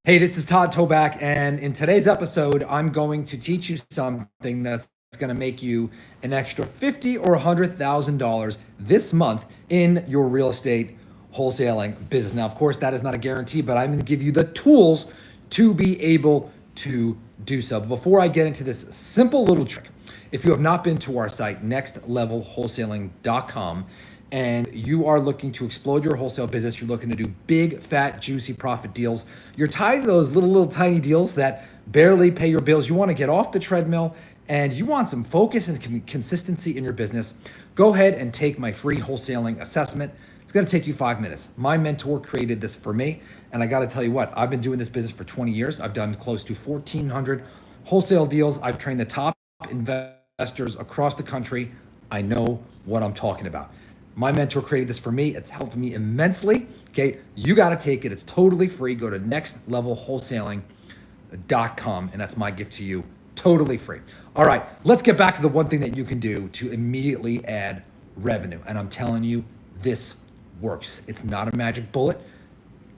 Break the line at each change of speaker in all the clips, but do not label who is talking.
Hey, this is Todd Toback, and in today's episode, I'm going to teach you something that's going to make you an extra $50,000 or $100,000 this month in your real estate wholesaling business. Now, of course, that is not a guarantee, but I'm going to give you the tools to be able to do so. But before I get into this simple little trick, if you have not been to our site, nextlevelwholesaling.com, and you are looking to explode your wholesale business, you're looking to do big, fat, juicy profit deals, you're tired of those little tiny deals that barely pay your bills, you want to get off the treadmill, and you want some focus and consistency in your business, go ahead and take my free wholesaling assessment. It's going to take you 5 minutes. My mentor created this for me, and I got to tell you what, I've been doing this business for 20 years. I've done close to 1,400 wholesale deals. I've trained the top investors across the country. I know what I'm talking about. My mentor created this for me. It's helped me immensely. Okay, you got to take it. It's totally free. Go to nextlevelwholesaling.com, and that's my gift to you. Totally free. All right, let's get back to the one thing that you can do to immediately add revenue. And I'm telling you, this works. It's not a magic bullet,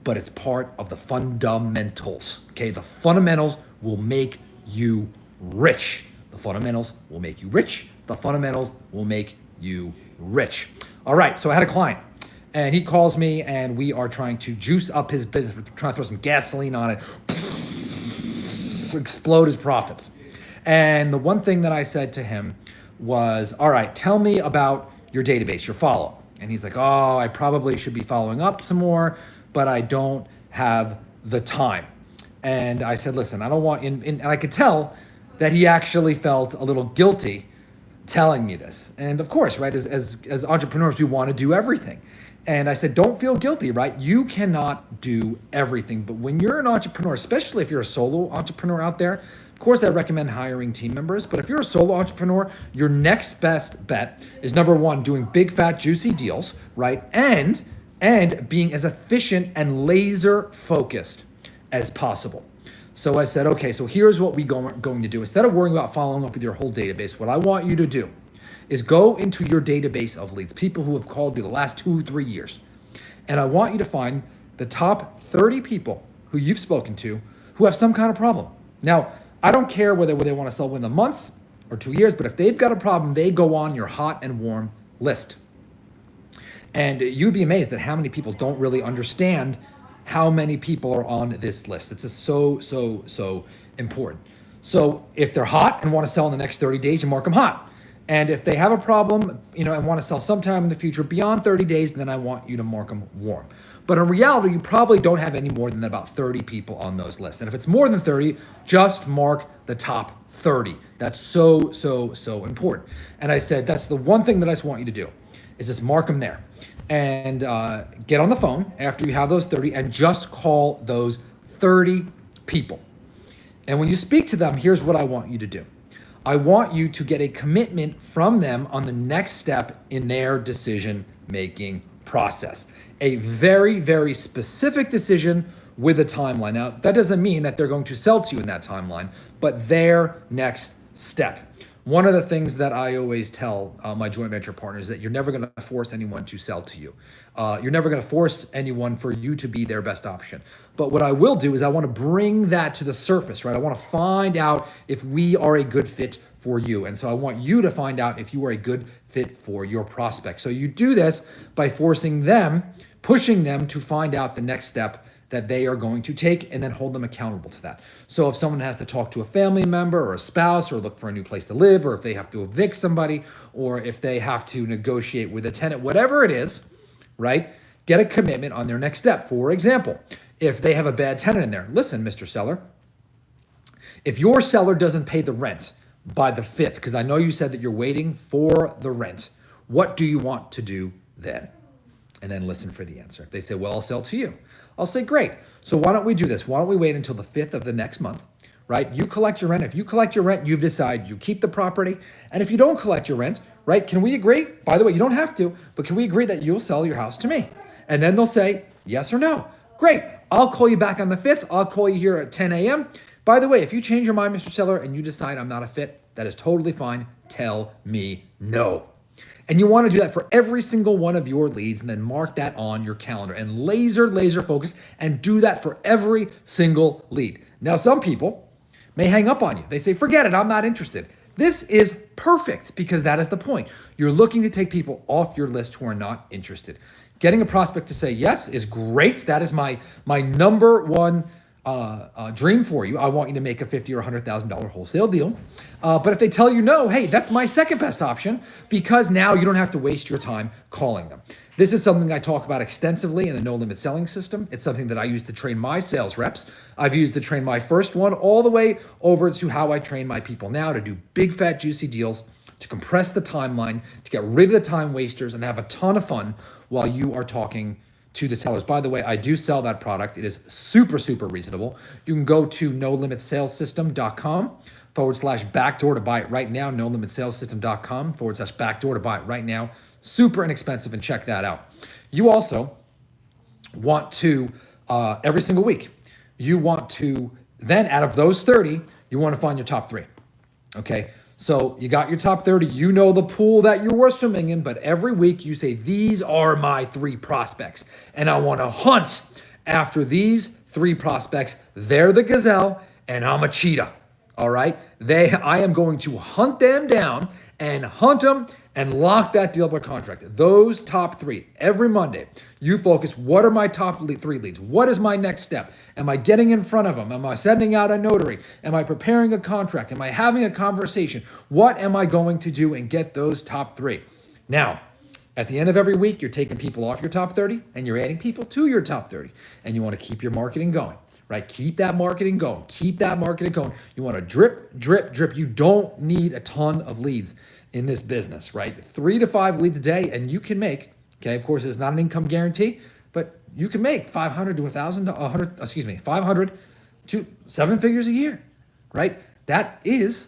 but it's part of the fundamentals. Okay, the fundamentals will make you rich. The fundamentals will make you rich. The fundamentals will make you rich. All right, so I had a client and he calls me and we are trying to juice up his business. We're trying to throw some gasoline on it, explode his profits. And the one thing that I said to him was, all right, tell me about your database, your follow-up. And he's like, oh, I probably should be following up some more, but I don't have the time. And I said, listen, I don't want, and I could tell that he actually felt a little guilty telling me this. And of course, right, as entrepreneurs, we want to do everything. And I said, don't feel guilty, right? You cannot do everything. But when you're an entrepreneur, especially if you're a solo entrepreneur out there, of course, I recommend hiring team members. But if you're a solo entrepreneur, your next best bet is number one, doing big, fat, juicy deals, right? And being as efficient and laser focused as possible. So I said, okay, so here's what we're going to do. Instead of worrying about following up with your whole database, what I want you to do is go into your database of leads, people who have called you the last 2-3 years. And I want you to find the top 30 people who you've spoken to who have some kind of problem. Now, I don't care whether they want to sell within a month or 2 years, but if they've got a problem, they go on your hot and warm list. And you'd be amazed at how many people don't really understand how many people are on this list. It's just so important. So if they're hot and want to sell in the next 30 days, you mark them hot. And if they have a problem, and want to sell sometime in the future beyond 30 days, then I want you to mark them warm. But in reality, you probably don't have any more than about 30 people on those lists. And if it's more than 30, just mark the top 30. That's so important. And I said, that's the one thing that I just want you to do is just mark them there. And get on the phone after you have those 30 and just call those 30 people. And when you speak to them, here's what I want you to do. I want you to get a commitment from them on the next step in their decision-making process. A very, very specific decision with a timeline. Now, that doesn't mean that they're going to sell to you in that timeline, but their next step. One of the things that I always tell my joint venture partners is that you're never going to force anyone to sell to you. You're never going to force anyone for you to be their best option. But what I will do is I want to bring that to the surface, right? I want to find out if we are a good fit for you. And so I want you to find out if you are a good fit for your prospect. So you do this by forcing them, pushing them to find out the next step that they are going to take and then hold them accountable to that. So if someone has to talk to a family member or a spouse or look for a new place to live, or if they have to evict somebody, or if they have to negotiate with a tenant, whatever it is, right? Get a commitment on their next step. For example, if they have a bad tenant in there, listen, Mr. Seller, if your seller doesn't pay the rent by the 5th, because I know you said that you're waiting for the rent, what do you want to do then? And then listen for the answer. If they say, well, I'll sell to you. I'll say, great. So why don't we do this? Why don't we wait until the 5th of the next month, right? You collect your rent. If you collect your rent, you've decided you keep the property. And if you don't collect your rent, right, can we agree? By the way, you don't have to, but can we agree that you'll sell your house to me? And then they'll say yes or no. Great. I'll call you back on the 5th. I'll call you here at 10 a.m. By the way, if you change your mind, Mr. Seller, and you decide I'm not a fit, that is totally fine. Tell me no. And you want to do that for every single one of your leads and then mark that on your calendar and laser focus and do that for every single lead. Now, some people may hang up on you. They say, forget it, I'm not interested. This is perfect because that is the point. You're looking to take people off your list who are not interested. Getting a prospect to say yes is great. That is my number one dream for you. I want you to make a $50,000 or $100,000 wholesale deal. But if they tell you no, hey, that's my second best option because now you don't have to waste your time calling them. This is something I talk about extensively in the No Limit Selling System. It's something that I use to train my sales reps. I've used to train my first one all the way over to how I train my people now to do big, fat, juicy deals, to compress the timeline, to get rid of the time wasters and have a ton of fun while you are talking to the sellers. By the way, I do sell that product. It is super reasonable. You can go to nolimitsalessystem.com/backdoor to buy it right now. nolimitsalessystem.com/backdoor to buy it right now. Super inexpensive, and check that out. You also want to, every single week, you want to, then out of those 30, you want to find your top 3. Okay. So you got your top 30, you know the pool that you were swimming in, but every week you say, these are my 3 prospects. And I want to hunt after these 3 prospects. They're the gazelle and I'm a cheetah. All right. I am going to hunt them down and hunt them and lock that deal by contract. Those top 3, every Monday, you focus, what are my top 3 leads? What is my next step? Am I getting in front of them? Am I sending out a notary? Am I preparing a contract? Am I having a conversation? What am I going to do and get those top 3? Now, at the end of every week, you're taking people off your top 30 and you're adding people to your top 30. And you want to keep your marketing going, right? Keep that marketing going. Keep that marketing going. You want to drip. You don't need a ton of leads in this business, right? 3 to 5 leads a day and you can make, okay, of course, it's not an income guarantee, but you can make 500 to 500 to 7 figures a year, right? That is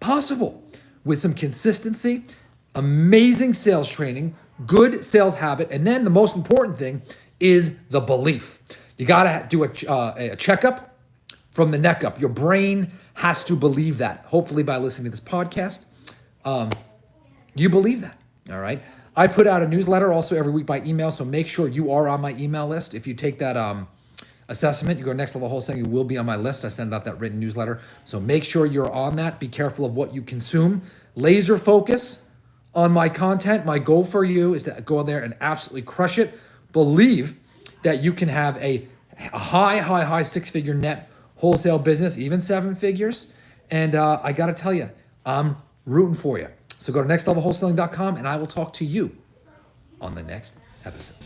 possible with some consistency, amazing sales training, good sales habit, and then the most important thing is the belief. You got to do a checkup from the neck up. Your brain has to believe that. Hopefully by listening to this podcast, you believe that, all right? I put out a newsletter also every week by email, so make sure you are on my email list. If you take that assessment, you go Next Level Wholesaling, you will be on my list. I send out that written newsletter, so make sure you're on that. Be careful of what you consume. Laser focus on my content. My goal for you is to go in there and absolutely crush it. Believe that you can have a high 6-figure net wholesale business, even 7 figures. And I got to tell you, I'm rooting for you. So go to nextlevelwholesaling.com and I will talk to you on the next episode.